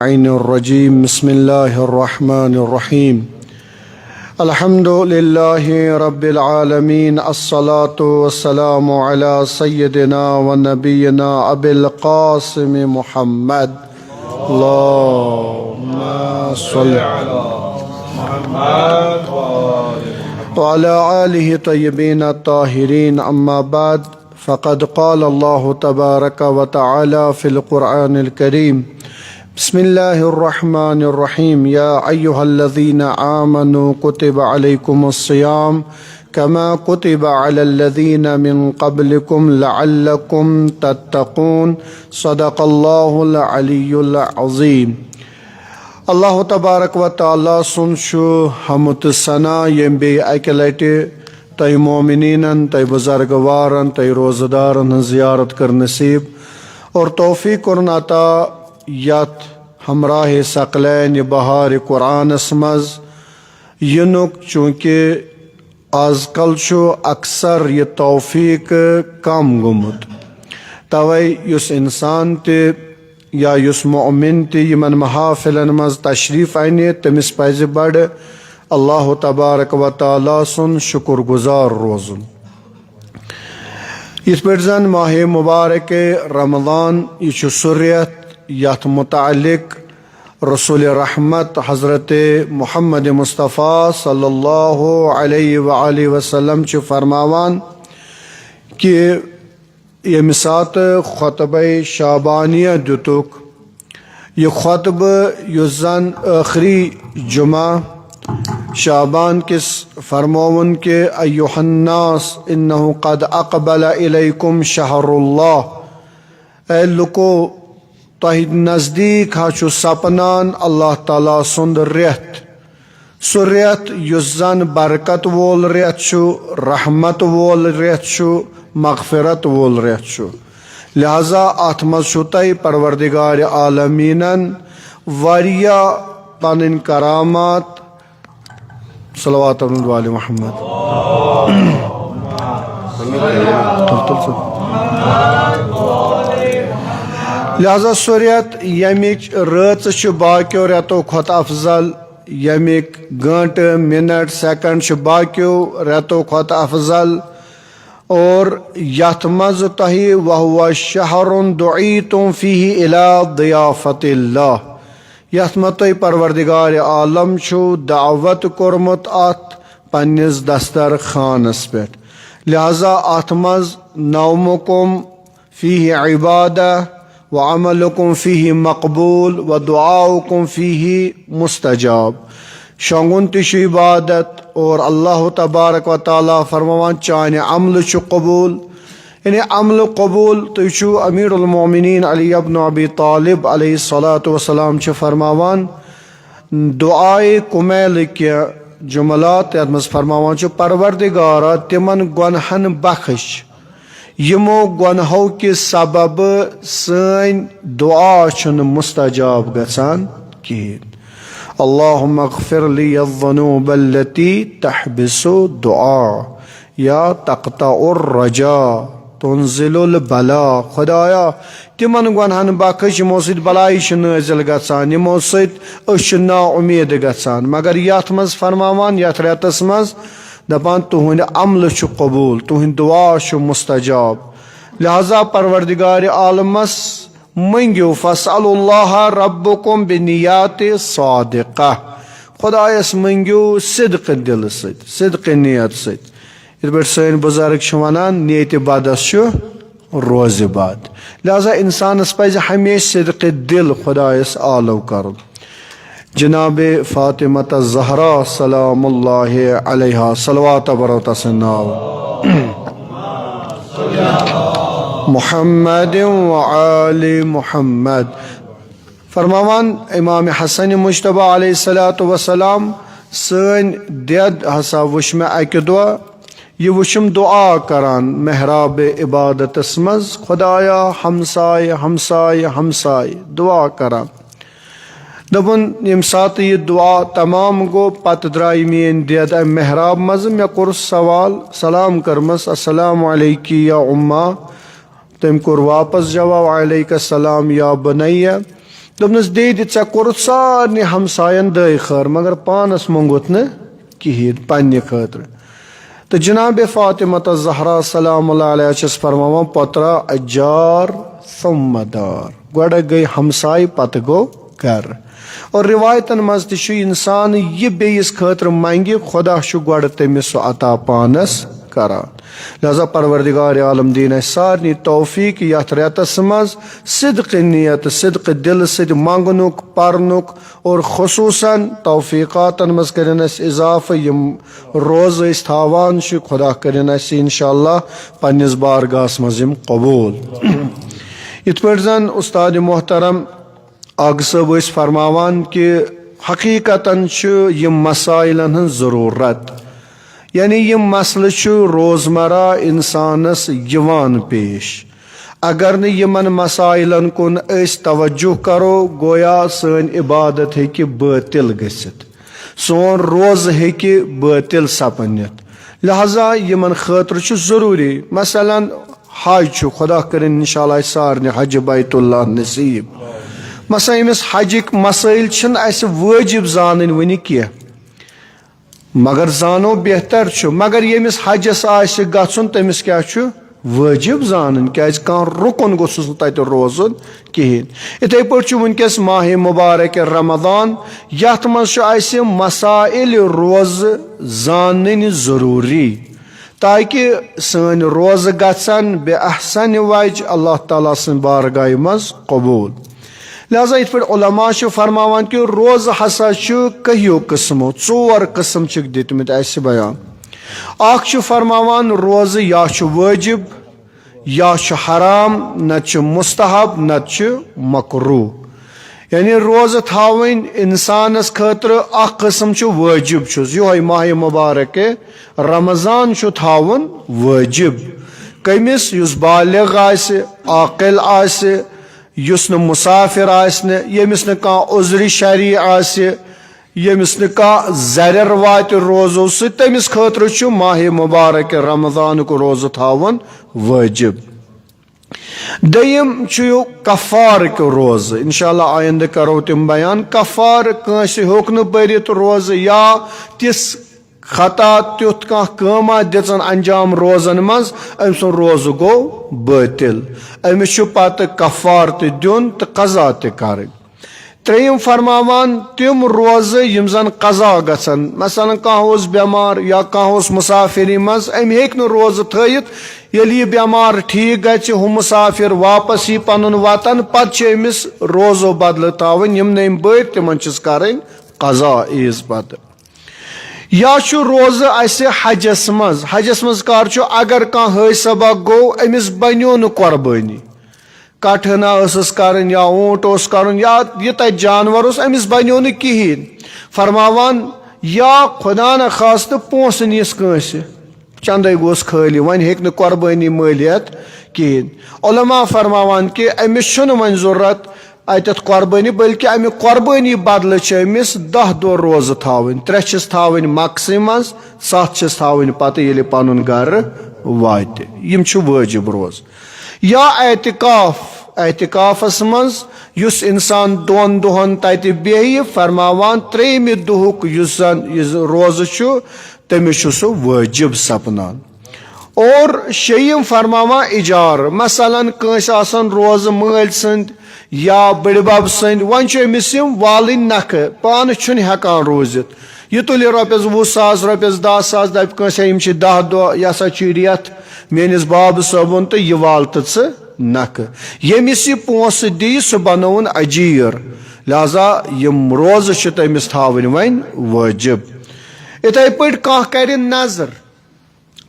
रजीम बिस्मिल्लाहिर्रहमानिर्रहीम अल्हम्दुलिल्लाहि रब्बिल आलमीन अस्सलातु वस्सलामु अला सय्यदिना व नबियना अबिल क़ासिम मुहम्मद अल्लाहुम्मा सल्लि अला मुहम्मद व अला आलिहि तय्यबीन ताहिरीन अम्मा बाद फ़क़द क़ाल अल्लाहु तबारक व तआला फ़िल क़ुरआनिल करीम बिस्मिल्लाहिर्रहमानिर्रहीम या अय्युहल्लज़ीना आमनू कुतिबा अलैकुमुस्सियाम कमा कुतिबा अलल्लज़ीना मिन क़ब्लिकुम लअल्लकुम तत्तक़ून सदक़ल्लाहुल अलियुल अज़ीम। अल्लाह तबारक व तआला सुन छु हमुत सना यम बे अकि लटि तय मोमिनीनन तय बुज़ुर्गवारन तय रोज़दारन ज़ियारत कर नसीब और तौफ़ीक़ और अता यत हमराह सकलैन बहार कुरानस मज युनुक चूँकि आजकल अक्सर यह तौफ़ीक़ कम गुमुत तवै युस इंसान ते या युस मोमिन ते यमन महाफिलन मज तशरीफ़ अने तमिस पज़ बड़ अल्लाह तबारक व तआला सुन शुक्र गुजार रोज़ुन। इस पे जन माह मुबारक रमज़ान यह सुर्रियत यथ मुतालिक रसूल रहमत हज़रत मुहम्मद मुस्तफ़ा सल्लल्लाहु अलैहि वसल्लम च फरमावान कि यमि सात खुतबे शाबानिया दुतुक यह खुतब युस जन आखिरी जुमा शाबान किस फरमावन के अय्युहन्नास इन्नहु क़द अक़बल इलैकुम शहरुल्लाह, ए लुको तह नज़दीक हाचु सपनान अल्लाह ताला सुंद रेत सु रेत युस जन बरकत वोल रेत छु, रहमत वोल रेत छु, मगफिरत वोल रेत छु। लिहाजा अथ मज छु तय परवरदिगार आलमीनन वारिया पनिन करामात सलवात वाले मोहम्मद लिहाजा सुरियत यमिक रच बाकियों रेतों खुत अफजल, यमिक घंट मिनट सेकंड बाकियों रेतों खुत अफजल और यथ मज तही वहुवा शहरुन दुईतुम फीही इला दियाफतिल्लाह, यथ मत परवरदिगार आलम छु दावत कोरमुत अत पन्निस दस्तर खानस पे। लिहाजा अथ मज नौमुकुम फीही इबादा व अमलुकुम फीही मकबूल व दुआउकुम फीही मुस्तजाब। शंगुन तिशु इबादत और अल्लाह तबारक व तआला फरमावान चाने अमल छु कबूल, यानी अमल कबूल तो अमीरुल मोमिनीन अली इब्न अबी तालिब अलैहिस्सलातु वस्सलाम च फरमावान दुआए कुमैल के जुमलात यत मज फरमावान च परवरदिगारा तिमन गुनहन बख्श यमो गुनहों के सबब सन दुआ छन मुस्तजाब गसान कहें। अल्लाहुम्मा अग़फ़िर ली अज़्ज़ुनूब अल्लती तहबिसु दुआ या तक़तउर रजा तुनज़िलुल बला। खुदाया तिमन गुनहन बख्श यमो सत बलाई नाज़िल गसान, यमो सत ना उम्मीद गसान, मगर यथ मज फरमावान यथ रेतस मज दपान तुहंद अमल छु कबूल, तुहंद दुआ छु मुस्तजाब। लिहाजा परवरदिगार आलमस मंगियो फसअलुल्लाह रब्बुकुम बिनियाति सादिक़ा, खुदायस मंगियो सिद्क़ दिल सत सिद्क़ नियत सत। इत पे सन बुजुर्ग वनान नियत बदस रोज़ बद। लिहाजा इंसानस पज़ हमेशा सिद्क़ दिल खुदायस आलो कर। जनाब फ़ातिमा ज़हरा सलामुल्लाहि अलैहा सलवात बरत नाव मुहम्मद व आले मुहम्मद। फरमावान इमाम हसन मुज्तबा अलैहिस्सलातु वस्सलाम सन देद हसा वुश मे अकि दुआ यह वुशम दुआ करान महराब इबादतस मज खुदाया हमसाय हमसाय हमसाय दुआ करान। दपुन यम सात यह दुआ तमाम गो पत द्राय मेन देद महराब मज मे कोर सवाल सलाम करमस अस्सलामु अलैकी या उम्मा, तम कोर वापस जवाब अलैका सलाम या बनैया। दोपनस दीदी चे कोरुत सारने हमसायन दई खैर मगर पानस मंगुत न किहिन पन्ने खतर तो जनाब फातिमा ज़हरा सलाम अलैहा छस फरमावान पत्रा अजार सम्मदार गोड़ गई हमसाय पत गो घर और रिवायतन मज तु इंसान यह बेस खतर मंगे खुदा गोड़ तमिस अता पानस करान लिहाजा परवरदिगार आलम दीन सारनी तौफीक यथ रेतस मज सिद्क नियत सिद्क दिल सद मंगनुक परनुक और खुसूसन तौफीकातन मज करन इजाफ यम रोज थावान खुदा करन इंशाअल्लाह पन्निस बारगाहस मज यम कबूल इत पे जन उस्ताद मोहतरम आग सब फरमावान कि हकीकतन यम मसाइलन हन ज़रूरत यानी यम मसल रोज़मर्रा इंसानस यवान पेश अगर न यमन मसाइलन कुन तवज्जो करो गोया सन इबादत हेकि बातिल गसित सोन रोज़ हेकि बातिल सपनित लिहाजा यमन खतर ज़रूरी मसलन हज खुदा करें इंशाअल्लाह सारने हज बैतुल्लाह नसीब मसा अमिस हजिक मसाइल वाजिब जान वन कह मगर जानो बेहतर मगर यमिस हजस गन तमिस क्या वाजिब जान क्या रुकन गोसुस तत रोजन कहें इथे पे वनकस माह मुबारक रमदान यथ मज मसाइल रोज जान जरूरी ताकि सन रोज गन बे अहसन वज अल्लाह ताला सं बारगाह मज कबूल लिहाजा इत पे उलमा फरमावान कि रोज हसा कहियो किस्मो 4 किस्म दितमित बयान अख फरमावान रोज या वाजिब या हराम नत मुस्तहब नत मकरू यानी रोज थावन इंसानस खतर अख किस्म वाजिब यो माह मुबारक रमजान थावन वाजिब कमिस युस बालिग आकिल आसे युस न मुसाफिर आसने यमिस न का उज़्र शरी आसे यमिस न का ज़रर वात रोज़ो से तमिस खतर माह मुबारक रमजान को रोज़ थावन वाजिब दयम कफ़ार के रोज़ इंशाअल्लाह आइंद करो तम बयान कफ़ार कंस होक न बरित रोज़ या तिस खता तुथ कमा दिचन अंजाम रोजन मज अम सुन रोज गो बातिल अमिस पत कफ़ार दिन तो कज़ा कर त्रेयम फरमावान तिम रोज यम जन कज़ा गसन मसलन कह बेमार या कह मुसाफिरी मज अम हेक न रोज थयित यदि यह बेमार ठीक गि मुसाफिर वापस यी पन वतन पे अमिस रोजो बदल तावन यम नम बर तिमन कर कज़ा ईज पत या रोज हजस मज कर अगर कह हज सबक गो अमिस बनो न कुर्बानी कठना कर या ऊंट कर या यह तत जानवर अमिस बनो न कहें फरमावान या खुदा न खास तो पोस नीस कंस चंदे गोस खाली वन हेक न कुर्बानी मालियत कहें उलमा फरमावान कि अमिस वन जरूरत अत कुर्बानी बल्कि अमि कुर्बानी बदल अमिस 10 दो रोज थावन 3 थावन मकस मज 7 थावन पत ये पन गर वात यम वाजिब रोज या एहतिकाफस मज युस इंसान 2 दोहन तत बेह फरमावान 3 दुहुक युस रोज तमिस सह वाजिब सपनान और 6 फरमावान इजार मसलन कंस रोज मल सद या बड़बब सद वन अमिस वाल नख पान हेकान रोजित यह तुल रॉपिस 20,000 रॉपिस 10,000 दप कंस 10 दो यह रेत मेनिस बाब सबन तो यह वाल तो नख यमिस यह पोस दी सह बनोन अजीर लिहाजा यम रोज तमिस थावन वन वाजिब इथे पे कह कर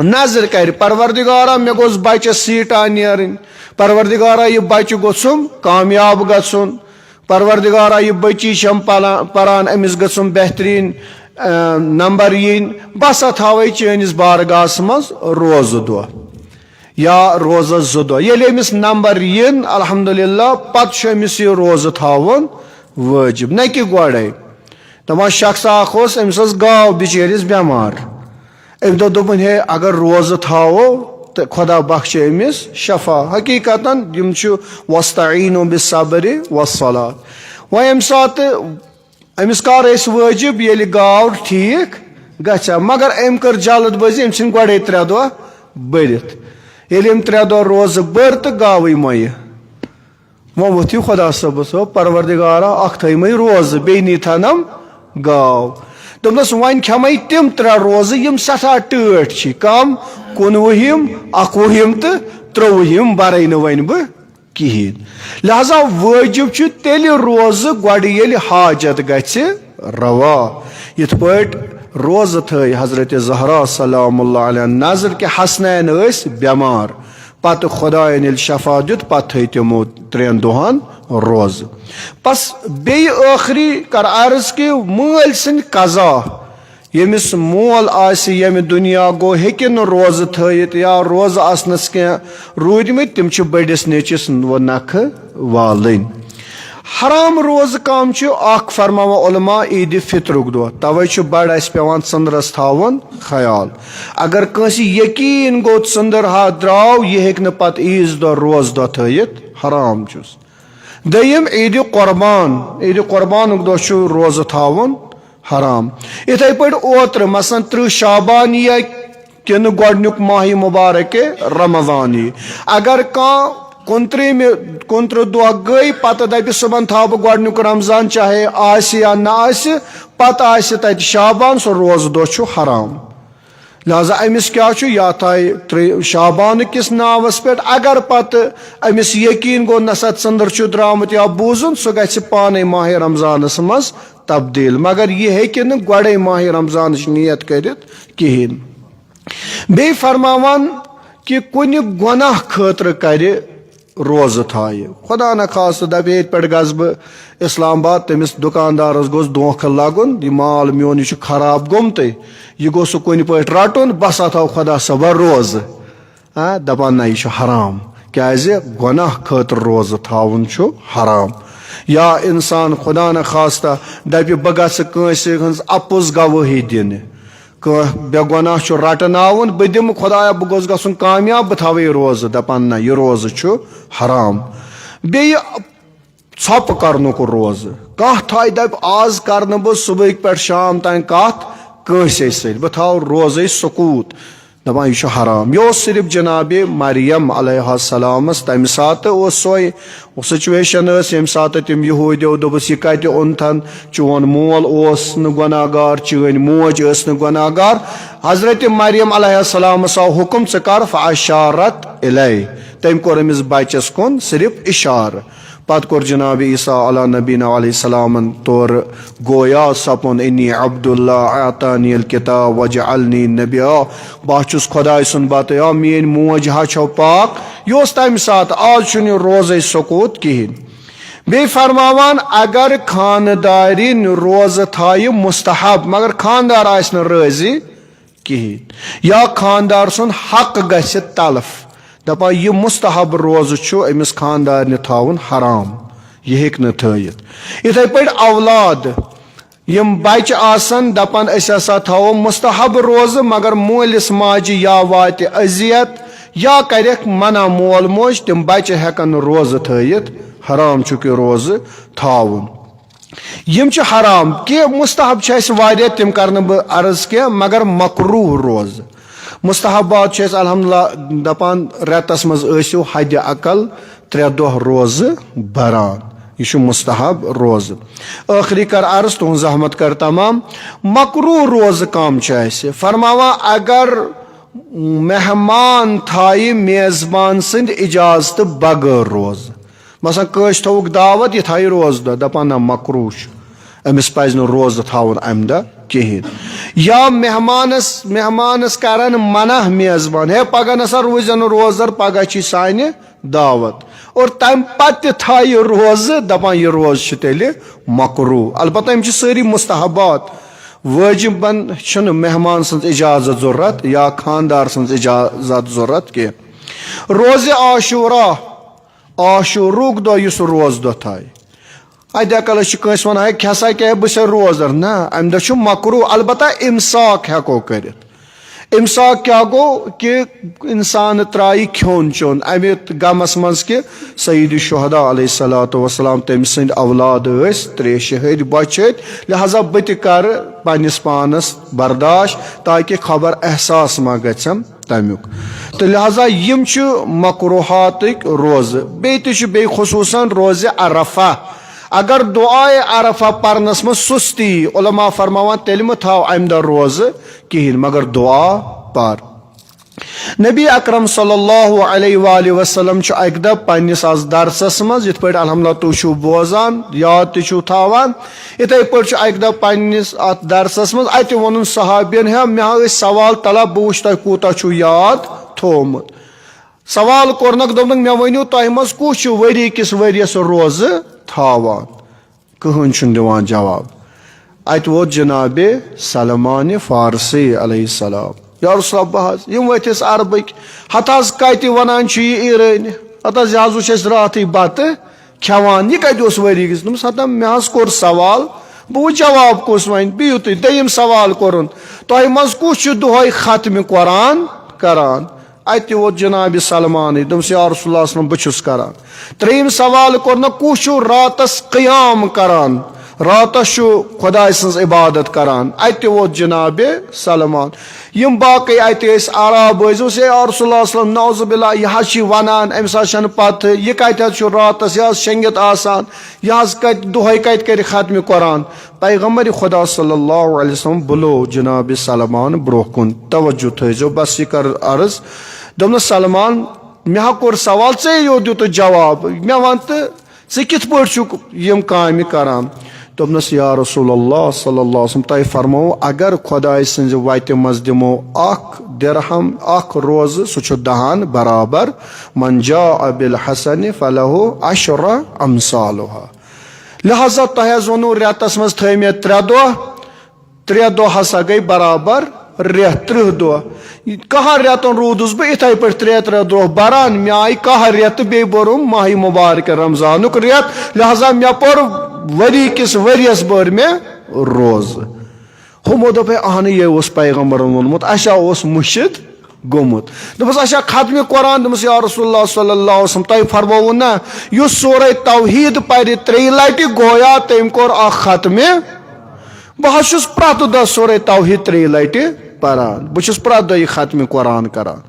नजर कर परवरदिगारा मे गोस बच्चस सीटा नेरन परवरदिगारा यह बच्चे गोसुम कामयाब गसुन परवरदिगारा यह बच्ची परान अमिस गसुम बेहतरीन नंबर यीन बस थावे चैनिस बारगाहस मज रोज दो या रोज 2 दो ये अमिस नंबर यीन अल्हम्दुलिल्लाह पत अमिस यह रोज थावन वाजिब न कि गोड़े दपान शख्स अमिस गाव बिचरिस बेमार अम दोपन हे अगर रोज थावो तो खुदा बख्श अमिस शफा हकीकतन यम वस्तईनु बिस्सब्रि वस्सलात वह अम सात अमिस कर वाजिब ये गाव ठीक ग मगर अम कर जल्दबाजी अम गए 3 दह बरित ये 3 दह रोज बर तो गावे मय वो वोथु खुदा सबस हो परवरदिगारा अख थई रोज बे नीथानम गाव दोपस वन खम तम 3 रोज यम सठा टठ कम 19 21 तो 23 बरई न वन बह कहें लिहाजा वाजिब तेल रोज गड ये हाजत गि रवा इत रोज थ हजरत ज़हरा सलामुल्लाह अलैहा नजर के हसनैन बेमार पत खुदायन ये शफा दित पे तमो 3 दुहन रोज बस बे आखिरी कर अर्ज कि मल सद कज़ा यमिस मोल यम दुनिया गो हेक रोज थत या रोज आसनस क्या रूदमत तम बड़िस नेचिस व नख वालन हराम रोज कम फरमावा उलमा ईद फितरुक दो तवे बड़ पेवान चंद्रस थावन ख्याल अगर कंसी यकीन गो चंद्र हा द्राव यह हेक पत ईज दो रोज दो थत हराम चुस दयम ईद कुर्बान दो रोज थावन हराम इथे पे ओत्र मसन 30 शाबान या किन गोडनुक माह मुबारक रमजान अगर कह 29 दह गई पत दप सुबह था बह गोडनुक रमजान चाहे आस या ना आस पत आस तत शाबान सो रोज दो हराम लिहाजा अमिस क्या या थाय शाबान किस नावस पे अगर पत अमिस यकीन गो नसा चंद्र द्रामुत या बूजुन सह गि पाने माह रमजानस मज तब्दील मगर यह हेकि गड़े माह रमजान नियत करित कहें बे फरमावान कि कुन गुनाह खतर कर रोज थाय खुदा न खास दप ये पे गस बह इस्लामाबाद तमिस दुकानदारस गोस धोख लगुन यह माल मोन यह खराब गोमत यह गो सह कुन पे रटुन बस थाव खुदा सब रोज दपान ना यह हराम क्या गुनाह खतर रोज थावन हराम या इंसान खुदा न खास्ता दप बह गस अपुज गवाही दिन बे गुनाह रटन बह दिम खुदाया बह गोस गसन कामयाब बह थवे रोज दपान ना यह रोज हराम बे छप करनुक रोज कह थाय दप आज कर बह सुबह पे शाम तान कत कंसे सत बह थाव रोज सकूत दपान यह हराम यह सिर्फ जनाब मरियम अलैहिस्सलामस तम सात सोई सिचुएशन यम सात तम यहूदियों दोपस यह कत ओनथन चोन मोल न गुनाहगार चन मोज न गुनाहगार हजरत मरियम अलैहिस्सलामस आव हुक्म च कर फअशारत इलै तम कोर अमिस बचस कुन सिर्फ इशार पत कोर जनाब ईसा अला नबीना अलैहिस्सलाम तोर गोया सपन इन्नी अब्दुल्ला आतानी किताब वजअलनी नबिया बह छुस खुदाय सुन बतया मेन मोज हा छो पाक यह तम सात आज रोज सकूत कहें बे फरमावान अगर खानदारिन रोज थाय मुस्तहब मगर खानदार आस राजी कहें या खानदार सुन हक गि तलफ दपा यह मुस्तहब रोज अमिस खानदार थावन हराम यह हेक थत इथे पे औलाद यम बच आसन दपान असा थो मुस्तहब रोज मगर मोलिस माजि या वात अजियत या करक मना मोल मोज तम बच हेकन रोज थत हराम कि रोज थावन यम हराम कि मुस्तहब तम कर बह अर्ज कह मगर मकरूह रोज मुस्तहबात अल्हम्दुलिल्लाह दपान रेतस मज हद अकल 3 दह रोज बरान यह मुस्तहब रोज आखिरी कर अर्ज तुह जहमत कर तमाम मकरूह रोज कम फरमावा अगर मेहमान थाय मेजबान सद इजाजत बगैर रोज मसा कस थोक दावत यह थाय रोज दह दपान ना मकरूह अमिस पज रोज थावन अम दह कहें या मेहमानस करन मना मेजबान है पगह नसा रूजन रोजर पगह सानि दावत और तम पत थाय रोज दपान यह रोज तेल मकरूह अलबत्ता यम सारी मुस्तहबात वाजिबन मेहमान सज इजाजत जरूरत या खानदार सज इजाजत जरूरत के रोज आशूरा आशूरुक दह यह रोज दह थाय अद अकल कंस वन है खसा क्या बह रोजर ना अम दह मकरूह अलबत्ता इमसाक हेको कर अम सा क्या गो कि इंसान त्राई खोन चोन अमे गमस मज कि सईद शुहदा अलैहिस्सलातु वस्सलाम तम सद औलाद त्रे शहीद बचत, लिहाजा बह कर पन्निस पानस बर्दाश्त ताकि खबर एहसास मा गम तमुक। तो लिहाजा यम मकरूहात रोज़ बे खुसूसन रोज़ अरफा। अगर दुआए अरफा परनस में सुस्ती उलमा फरमावान तेल मत थाव अम दह रोज़ कहें मगर दुआ पर। नबी अकरम सल्लल्लाहु अलैहि वसल्लम अक दह पन्निस आज दरसस मज इत पे अल्हम्दुलिल्लाह तुम बोजान याद तावान इथे पे अक दह पन्निस अत दरसस मज अत वोन सहाबियन है मे सवाल तलब बह वुच तुह कूता याद थोमुत। सवाल कोरनक दोपनक मे वनु तुह मज कुछ वरी किस वरियस रोज़ थावान, कहन दिवान जवाब। अत वोत जनाब सलमान फारसी अलैहिस्सलाम, या रसूल बहज यम वथिस अरबक हत कत वनान ईरान हत यह वुच रात बत खेवान यह कत वरियस दोपस हत मे कोर सवाल बह वुच जवाब कुस वन बिहु तुम। दोयम सवाल कोरन तुह मज कुछ दुहै खत्म कुरान करान। अत वोत जनाब सलमान दोपस या रसूलुल्लाह बहुस करान। त्रेयम सवाल कोर कुछ रातस क़याम करान, रातस खुदाय सज इबादत करान। अत वोत जनाब सलमान। यम बाकी अत आराब या रसूलुल्लाह नौजुबिल्लाह यह वनान अम सा पत यह कत रातस यह शंगित आसान यह कत दुहै कत कर खत्म कुरान। पैगम्बर खुदा सल्लल्लाहु अलैहि वसल्लम बुलो जनाब सलमान ब्रोह कुन तवज्जो थो बस यह कर अर्ज दोपन सलमान मे कोर सवाल ऐ यो दुत जवाब मे वन तो कित यम काम करान। दोपनस या रसूलल्लाह सल्लल्लाहु अलैहि वसल्लम तुह फरमो अगर खुदाय सज वत मज दिमो अख दिरहम अख रोज़ सह 10 बराबर मन जा बिल हसन फलहु अशरा अमसालुहा। लिहाजा तुह वोनू रेतस मज थ मे 3 दह हसा गई बराबर रेत 30 दह। कहा रेतन रूदस बह इथे पे 3 दह बरान मे आई कहा रेत बे बोरुम माह मुबारक रमजानुक रेत। लिहाजा मे पोर वरी किस वरियस बर मे रोज़। हमो दप अहन यह पैगम्बर वोनमुत अच्छा मुशिद गोमुत। दोपस अच्छा खत्म कुरान दोपस या रसूलुल्लाह सल्लल्लाहु अलैहि वसल्लम तुह फरमोवु ना युस सूरह तौहीद पर 3 लटि गोया तम कोर खत्म। बह प्रत दह सूरह तौहीद 3 लटि परान, बह प्रत दह खत्म कुरान करान।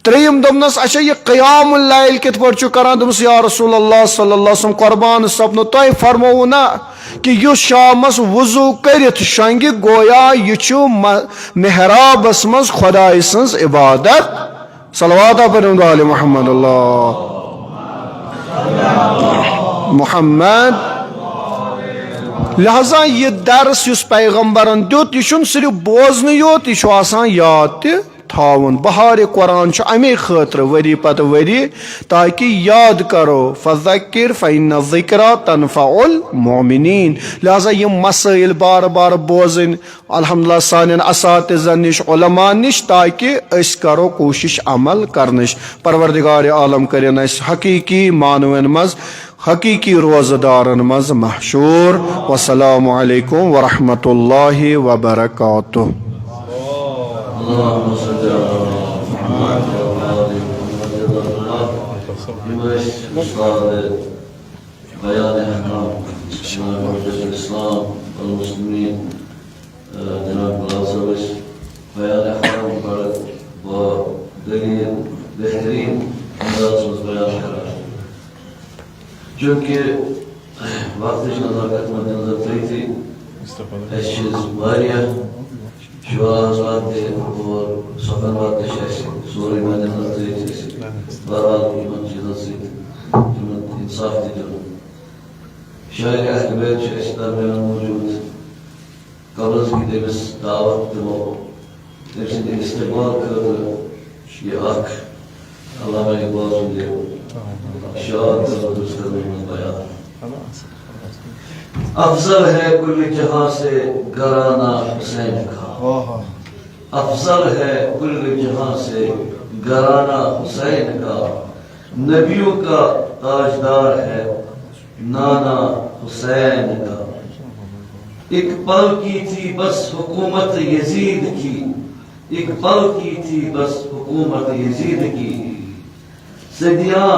त्रेयम दोपनस अच्छा यह क़यामुल लैल कित पे करान दोपस या रसूलुल्लाह सल्लल्लाहु अलैहि वसल्लम कुर्बान सपनो तुह फरमोवु ना कि युस शामस वुजू करित शंगि गोया यह मेहराबस मज खुदाय सज इबादत। सलवात पर मोहम्मद मोहम्मद। लिहाजा यह दरस युस पैगम्बरन दुत यह सिर्फ बोजन योत यह आसान याद थावन। बहार कुरान अमे खतर वरी पत वरी ताकि याद करो फज़क्किर फ़इन्न ज़िक्रा तनफ़उल मोमिनीन। लिहाजा यम मसाइल बार बार बोजन अल्हम्दुलिल्लाह सानिन असातिज़न निश उलमा निश ताकि अस करो कोशिश अमल करनिश। परवरदिगार आलम करें अस हकीकी मानवन मज हकीकी रोज़दारन मज महशूर। वस्सलामु अलैकुम वरहमतुल्लाहि वबरकातुहू। चूँकि वक्त नज़ाकत मद्देनजर थी शुआज वात और सफर वात सूर्य मद्देनजर बहरहाल इन चीज़ों से इंसाफ दी शायर अहल बैत दरमियान मौजूद कब्ज़ की तमिस दावत दमो तम सद इस्तेमाल कर यह अल्लामा इकबाल शाद बयान। अफजल है कुल जहां से घराना हुसैन का, अफजल है कुल जहां से घराना हुसैन का, नबियों का ताजदार है नाना हुसैन का। एक पल की थी बस हुकूमत यजीद की, एक पल की थी बस हुकूमत यजीद की, सदियां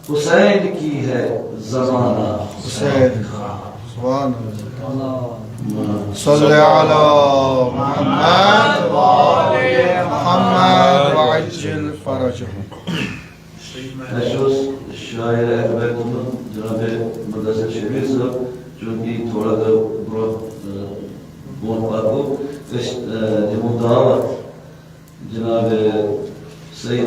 हुसैन की है जमाना हुसैन का। सल्ले अला मुहम्मद व आले मुहम्मद व अज्जिल फरजहु। शायर अकबर जनाब मुदस्सिर शबीर साहब चूंकि थोड़ा बोन पाको इस दावत जनाब सैयद